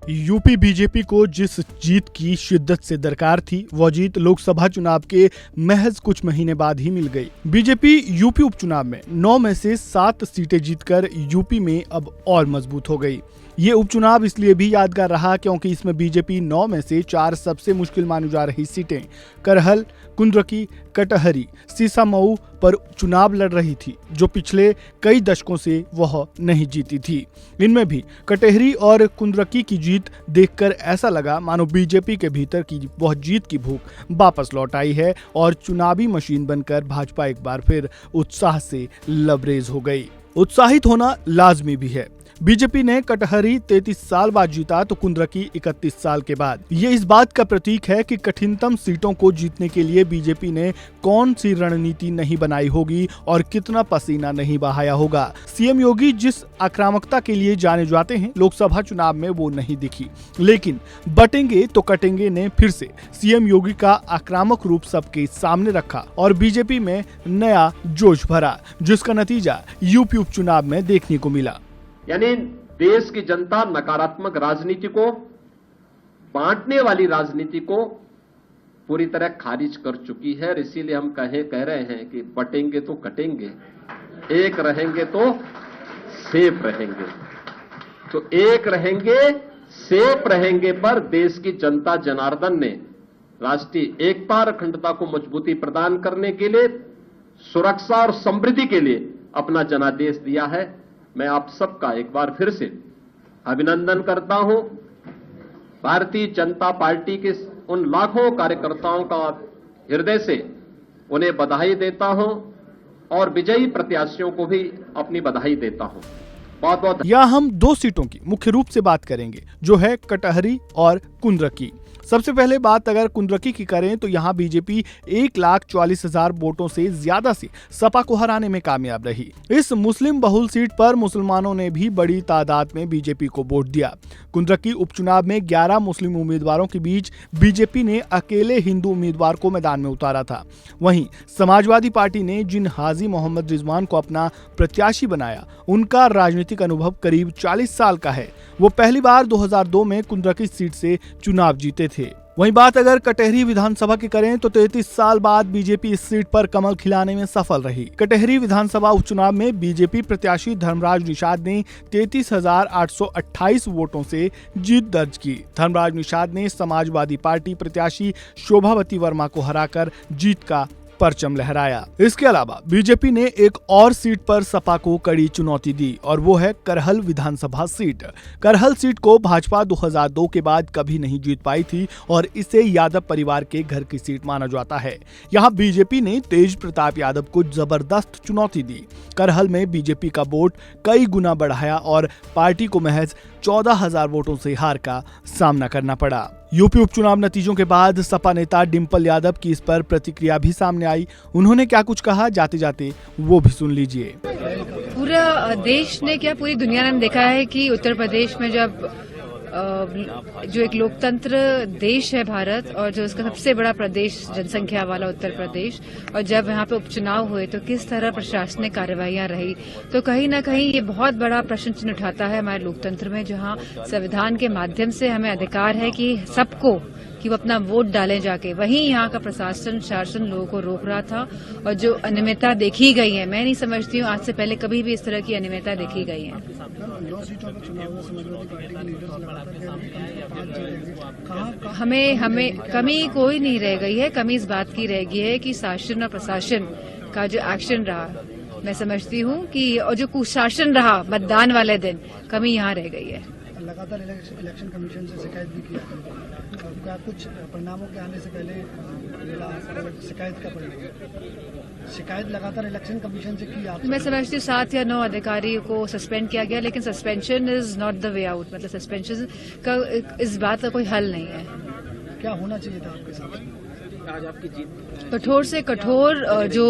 UP BJP को जिस जीत की शिद्दत से दरकार थी, वह जीत लोकसभा चुनाव के महज कुछ महीने बाद ही मिल गई। बीजेपी यूपी उपचुनाव में 9 में से 7 सीटें जीतकर यूपी में अब और मजबूत हो गई। ये उपचुनाव इसलिए भी यादगार रहा क्योंकि इसमें बीजेपी 9 में से 4 सबसे मुश्किल मानी जा रही सीटें करहल, कुंद्रकी, कटहरी, सीसामऊ पर चुनाव लड़ रही थी, जो पिछले कई दशकों से वह नहीं जीती थी। इनमें भी कटहरी और कुंद्रकी की जीत देखकर ऐसा लगा मानो बीजेपी के भीतर की वह जीत की भूख वापस लौट आई है और चुनावी मशीन बनकर भाजपा एक बार फिर उत्साह से लबरेज हो गई। उत्साहित होना लाजमी भी है। बीजेपी ने कटहरी 33 साल बाद जीता तो कुंद्रकी 31 साल के बाद। ये इस बात का प्रतीक है कि कठिनतम सीटों को जीतने के लिए बीजेपी ने कौन सी रणनीति नहीं बनाई होगी और कितना पसीना नहीं बहाया होगा। सीएम योगी जिस आक्रामकता के लिए जाने जाते हैं, लोकसभा चुनाव में वो नहीं दिखी, लेकिन बटेंगे तो कटेंगे ने फिर से सीएम योगी का आक्रामक रूप सबके सामने रखा और बीजेपी में नया जोश भरा, जिसका नतीजा यूपी उपचुनाव में देखने को मिला। यानी देश की जनता नकारात्मक राजनीति को, बांटने वाली राजनीति को पूरी तरह खारिज कर चुकी है। इसीलिए हम कह रहे हैं कि बटेंगे तो कटेंगे, एक रहेंगे तो सेफ रहेंगे। तो एक रहेंगे, सेफ रहेंगे पर देश की जनता जनार्दन ने राष्ट्रीय एकता और अखंडता को मजबूती प्रदान करने के लिए, सुरक्षा और समृद्धि के लिए अपना जनादेश दिया है। मैं आप सबका एक बार फिर से अभिनंदन करता हूं। भारतीय जनता पार्टी के उन लाखों कार्यकर्ताओं का हृदय से उन्हें बधाई देता हूं और विजयी प्रत्याशियों को भी अपनी बधाई देता हूं। बहुत बहुत। यहाँ हम 2 सीटों की मुख्य रूप से बात करेंगे, जो है कटहरी और कुंद्रकी। सबसे पहले बात अगर कुंद्रकी की करें तो यहाँ बीजेपी 1,44,000 वोटों से ज्यादा से सपा को हराने में कामयाब रही। इस मुस्लिम बहुल सीट पर मुसलमानों ने भी बड़ी तादाद में बीजेपी को वोट दिया। कुंद्रकी उपचुनाव में 11 मुस्लिम उम्मीदवारों के बीच बीजेपी ने अकेले हिंदू उम्मीदवार को मैदान में उतारा था। वहीं समाजवादी पार्टी ने जिन हाजी मोहम्मद रिजवान को अपना प्रत्याशी बनाया, उनका राजनीतिक अनुभव करीब 40 साल का है। वो पहली बार 2002 में कुंद्रकी सीट से चुनाव जीते थे। वहीं बात अगर कटहरी विधानसभा की करें तो 33 साल बाद बीजेपी इस सीट पर कमल खिलाने में सफल रही। कटहरी विधानसभा उपचुनाव में बीजेपी प्रत्याशी धर्मराज निषाद ने 33,828 वोटों से जीत दर्ज की। धर्मराज निषाद ने समाजवादी पार्टी प्रत्याशी शोभावती वर्मा को हराकर जीत का परचम लहराया। इसके अलावा बीजेपी ने एक और सीट पर सपा को कड़ी चुनौती दी और वो है करहल विधानसभा सीट। करहल सीट को भाजपा 2002 के बाद कभी नहीं जीत पाई थी और इसे यादव परिवार के घर की सीट माना जाता है। यहाँ बीजेपी ने तेज प्रताप यादव को जबरदस्त चुनौती दी। करहल में बीजेपी का वोट कई गुना बढ़ाया और पार्टी को महज 14,000 वोटों से हार का सामना करना पड़ा। यूपी उपचुनाव नतीजों के बाद सपा नेता डिंपल यादव की इस पर प्रतिक्रिया भी सामने आई। उन्होंने क्या कुछ कहा, जाते जाते वो भी सुन लीजिए। पूरा देश ने क्या, पूरी दुनिया ने देखा है कि उत्तर प्रदेश में जब जो एक लोकतंत्र देश है भारत, और जो उसका सबसे बड़ा प्रदेश जनसंख्या वाला उत्तर प्रदेश, और जब यहाँ पे उपचुनाव हुए तो किस तरह प्रशासनिक कार्यवाहियां रही, तो कहीं ना कहीं ये बहुत बड़ा प्रश्न चिन्ह उठाता है हमारे लोकतंत्र में, जहाँ संविधान के माध्यम से हमें अधिकार है कि सबको कि वो अपना वोट डालें जाके। वहीं यहाँ का प्रशासन शासन लोगों को रोक रहा था और जो अनियमितता देखी गई है, मैं नहीं समझती हूँ आज से पहले कभी भी इस तरह की अनियमितता देखी गई है। हमें कमी कोई नहीं रह गई है। कमी इस बात की रह गई है कि शासन और प्रशासन का जो एक्शन रहा, मैं समझती हूँ कि, और जो कुशासन रहा मतदान वाले दिन, कमी यहाँ रह गई है। लगातार इलेक्शन कमीशन से शिकायत भी किया, क्या कुछ परिणामों के आने से पहले शिकायत का परिणाम, शिकायत लगातार इलेक्शन कमीशन से की आप? मैं समझती हूँ 7 या 9 अधिकारियों को सस्पेंड किया गया, लेकिन suspension is not the way out. मतलब सस्पेंशन का इस बात का कोई हल नहीं है। क्या होना चाहिए था आपके साथ? आज आपकी जीत, कठोर से कठोर जो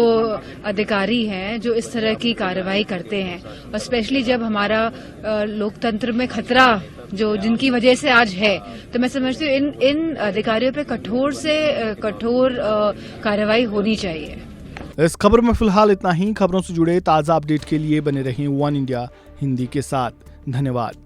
अधिकारी हैं जो इस तरह की कार्रवाई करते हैं, और स्पेशली जब हमारा लोकतंत्र में खतरा जो जिनकी वजह से आज है, तो मैं समझती हूँ इन अधिकारियों पे कठोर से कठोर कार्रवाई होनी चाहिए। इस खबर में फिलहाल इतना ही। खबरों से जुड़े ताजा अपडेट के लिए बने रहें वन इंडिया हिंदी के साथ। धन्यवाद।